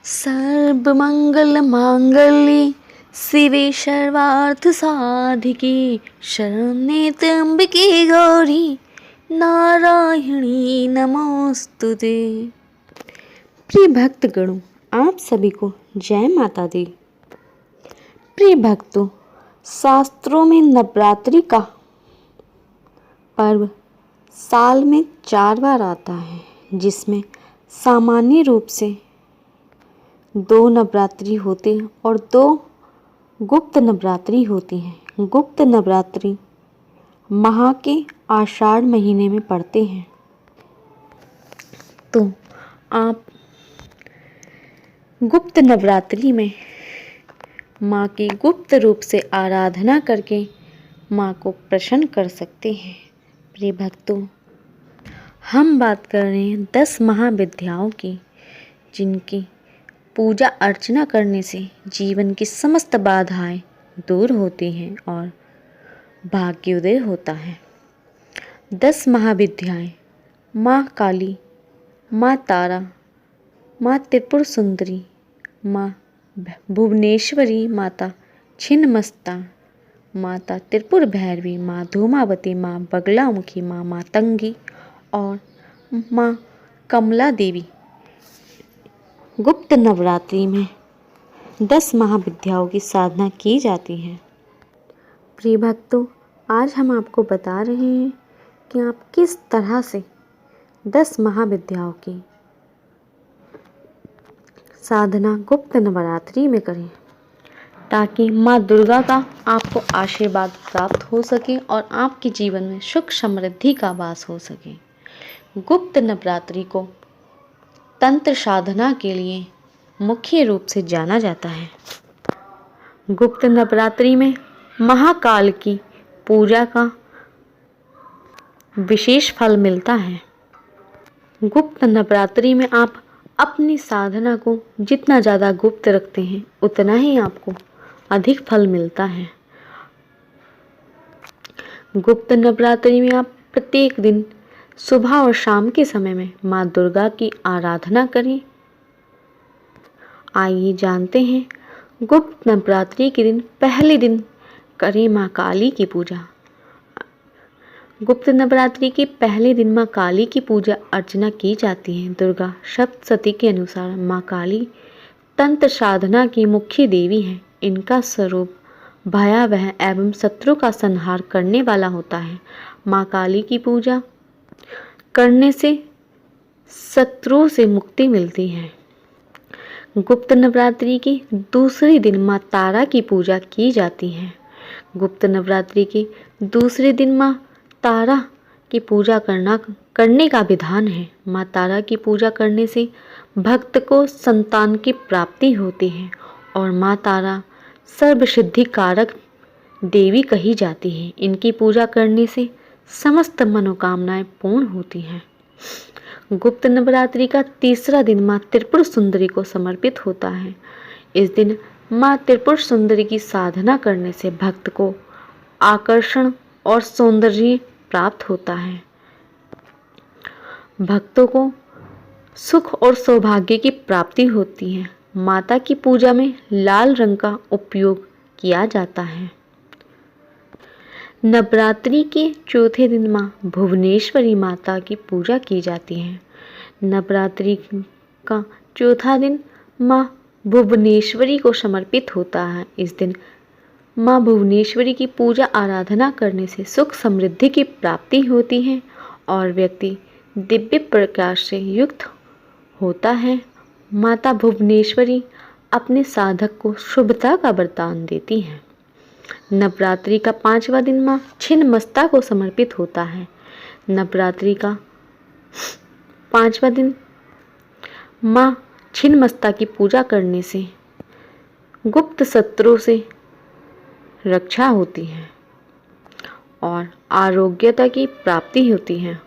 सर्वमंगल मांगल्ये शिवे सर्वार्थ साधिके शरण्ये त्र्यंबके गौरी नारायणी नमोस्तुते। प्रिय भक्तगणों, आप सभी को जय माता दी। प्रिय भक्तों, शास्त्रों में नवरात्रि का पर्व साल में 4 बार आता है, जिसमें सामान्य रूप से 2 नवरात्रि होते हैं और 2 गुप्त नवरात्रि होती हैं। गुप्त नवरात्रि माह के आषाढ़ महीने में पड़ते हैं। तो आप गुप्त नवरात्रि में माँ की गुप्त रूप से आराधना करके माँ को प्रसन्न कर सकते हैं। प्रिय भक्तों, हम बात कर रहे हैं 10 महाविद्याओं की, जिनकी पूजा अर्चना करने से जीवन की समस्त बाधाएं दूर होती हैं और भाग्योदय होता है। 10 महाविद्याएं माँ काली, माँ तारा, माँ त्रिपुर सुंदरी, माँ भुवनेश्वरी, माता छिन्नमस्ता, माता त्रिपुर भैरवी, माँ धूमावती, माँ बगलामुखी, माँ मातंगी और माँ कमला देवी। गुप्त नवरात्रि में 10 महाविद्याओं की साधना की जाती है। प्रिय भक्तों, आज हम आपको बता रहे हैं कि आप किस तरह से 10 महाविद्याओं की साधना गुप्त नवरात्रि में करें, ताकि माँ दुर्गा का आपको आशीर्वाद प्राप्त हो सके और आपके जीवन में सुख समृद्धि का वास हो सके। गुप्त नवरात्रि को तंत्र साधना के लिए मुख्य रूप से जाना जाता है। गुप्त नवरात्रि में महाकाल की पूजा का विशेष फल मिलता है। गुप्त नवरात्रि में आप अपनी साधना को जितना ज़्यादा गुप्त रखते हैं, उतना ही आपको अधिक फल मिलता है। गुप्त नवरात्रि में आप प्रत्येक दिन सुबह और शाम के समय में माँ दुर्गा की आराधना करें। आइए जानते हैं, गुप्त नवरात्रि के दिन पहले दिन करें माँ काली की पूजा। गुप्त नवरात्रि के पहले दिन माँ काली की पूजा अर्चना की जाती है। दुर्गा सप्तशती के अनुसार माँ काली तंत्र साधना की मुख्य देवी है। इनका स्वरूप भयावह एवं शत्रु का संहार करने वाला होता है। माँ काली की पूजा करने से शत्रु से मुक्ति मिलती है। गुप्त नवरात्रि के दूसरे दिन माँ तारा की पूजा की जाती है। गुप्त नवरात्रि के दूसरे दिन माँ तारा की पूजा करने का विधान है। माँ तारा की पूजा करने से भक्त को संतान की प्राप्ति होती है और माँ तारा सर्वसिद्धि कारक देवी कही जाती है। इनकी पूजा करने से समस्त मनोकामनाएं पूर्ण होती हैं। गुप्त नवरात्रि का तीसरा दिन माँ त्रिपुर सुंदरी को समर्पित होता है। इस दिन माँ त्रिपुर सुंदरी की साधना करने से भक्त को आकर्षण और सौंदर्य प्राप्त होता है। भक्तों को सुख और सौभाग्य की प्राप्ति होती है। माता की पूजा में लाल रंग का उपयोग किया जाता है। नवरात्रि के चौथे दिन माँ भुवनेश्वरी माता की पूजा की जाती है। नवरात्रि का चौथा दिन माँ भुवनेश्वरी को समर्पित होता है। इस दिन माँ भुवनेश्वरी की पूजा आराधना करने से सुख समृद्धि की प्राप्ति होती है और व्यक्ति दिव्य प्रकाश से युक्त होता है। माता भुवनेश्वरी अपने साधक को शुभता का वरदान देती हैं। नवरात्रि का 5वां दिन माँ छिन्नमस्ता को समर्पित होता है। नवरात्रि का 5वां दिन माँ छिन्नमस्ता की पूजा करने से गुप्त शत्रुओं से रक्षा होती है और आरोग्यता की प्राप्ति होती है।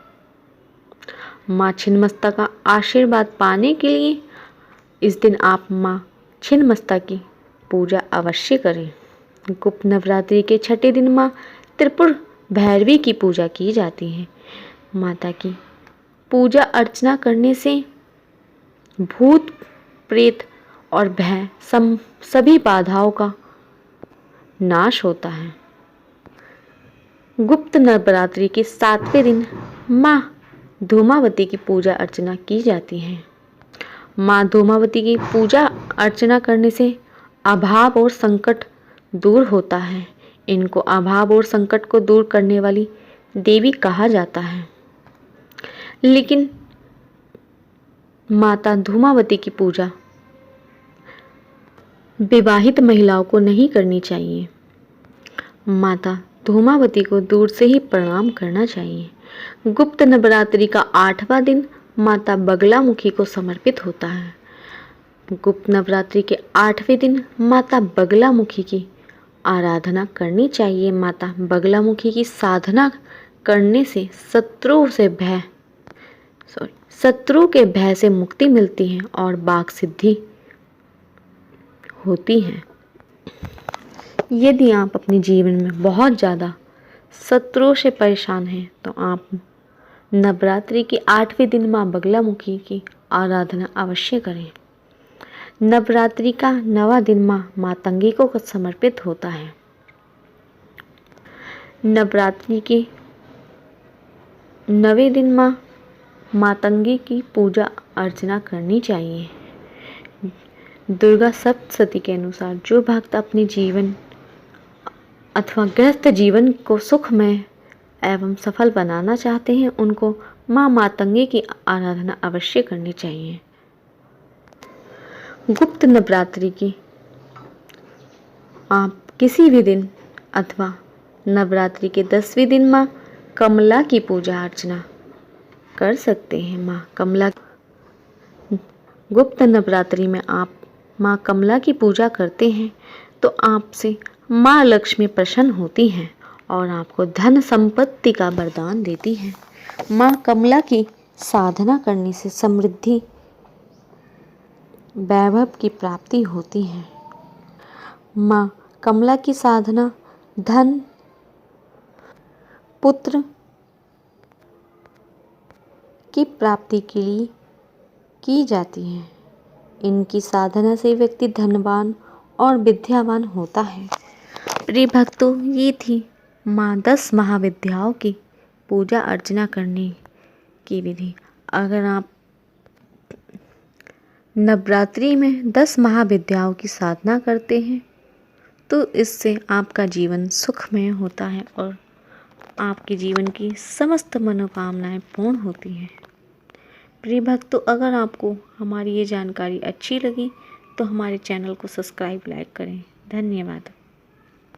माँ छिन्नमस्ता का आशीर्वाद पाने के लिए इस दिन आप माँ छिन्नमस्ता की पूजा अवश्य करें। गुप्त नवरात्रि के 6ठे दिन माँ त्रिपुर भैरवी की पूजा की जाती है। माता की पूजा अर्चना करने से भूत प्रेत और भय सभी बाधाओं का नाश होता है। गुप्त नवरात्रि के 7वें दिन माँ धूमावती की पूजा अर्चना की जाती है। माँ धूमावती की पूजा अर्चना करने से अभाव और संकट दूर होता है। इनको अभाव और संकट को दूर करने वाली देवी कहा जाता है। लेकिन माता धूमावती की पूजा विवाहित महिलाओं को नहीं करनी चाहिए। माता धूमावती को दूर से ही प्रणाम करना चाहिए। गुप्त नवरात्रि का 8वां दिन माता बगलामुखी को समर्पित होता है। गुप्त नवरात्रि के 8वें दिन माता बगलामुखी की आराधना करनी चाहिए। माता बगलामुखी की साधना करने से शत्रु के भय से मुक्ति मिलती है और वाक सिद्धि होती है। यदि आप अपने जीवन में बहुत ज़्यादा शत्रुओं से परेशान हैं तो आप नवरात्रि के 8वें दिन माँ बगलामुखी की आराधना अवश्य करें। नवरात्रि का 9वां दिन माँ मातंगी को समर्पित होता है। नवरात्रि के 9वें दिन माँ मातंगी की पूजा अर्चना करनी चाहिए। दुर्गा सप्तशती के अनुसार जो भक्त अपने जीवन अथवा गृहस्थ जीवन को सुखमय एवं सफल बनाना चाहते हैं उनको माँ मातंगी की आराधना अवश्य करनी चाहिए। गुप्त नवरात्रि की आप किसी भी दिन अथवा नवरात्रि के 10वें दिन माँ कमला की पूजा अर्चना कर सकते हैं। माँ कमला गुप्त नवरात्रि में आप माँ कमला की पूजा करते हैं तो आपसे माँ लक्ष्मी प्रसन्न होती हैं और आपको धन संपत्ति का वरदान देती हैं। माँ कमला की साधना करने से समृद्धि वैभव की प्राप्ति होती है। माँ कमला की साधना धन पुत्र की प्राप्ति के लिए की जाती है। इनकी साधना से व्यक्ति धनवान और विद्यावान होता है। प्रिय भक्तों, ये थी माँ 10 महाविद्याओं की पूजा अर्चना करने की विधि। अगर आप नवरात्रि में 10 महाविद्याओं की साधना करते हैं तो इससे आपका जीवन सुखमय होता है और आपके जीवन की समस्त मनोकामनाएं पूर्ण होती हैं। प्रिय भक्तों, अगर आपको हमारी ये जानकारी अच्छी लगी तो हमारे चैनल को सब्सक्राइब लाइक करें। धन्यवाद।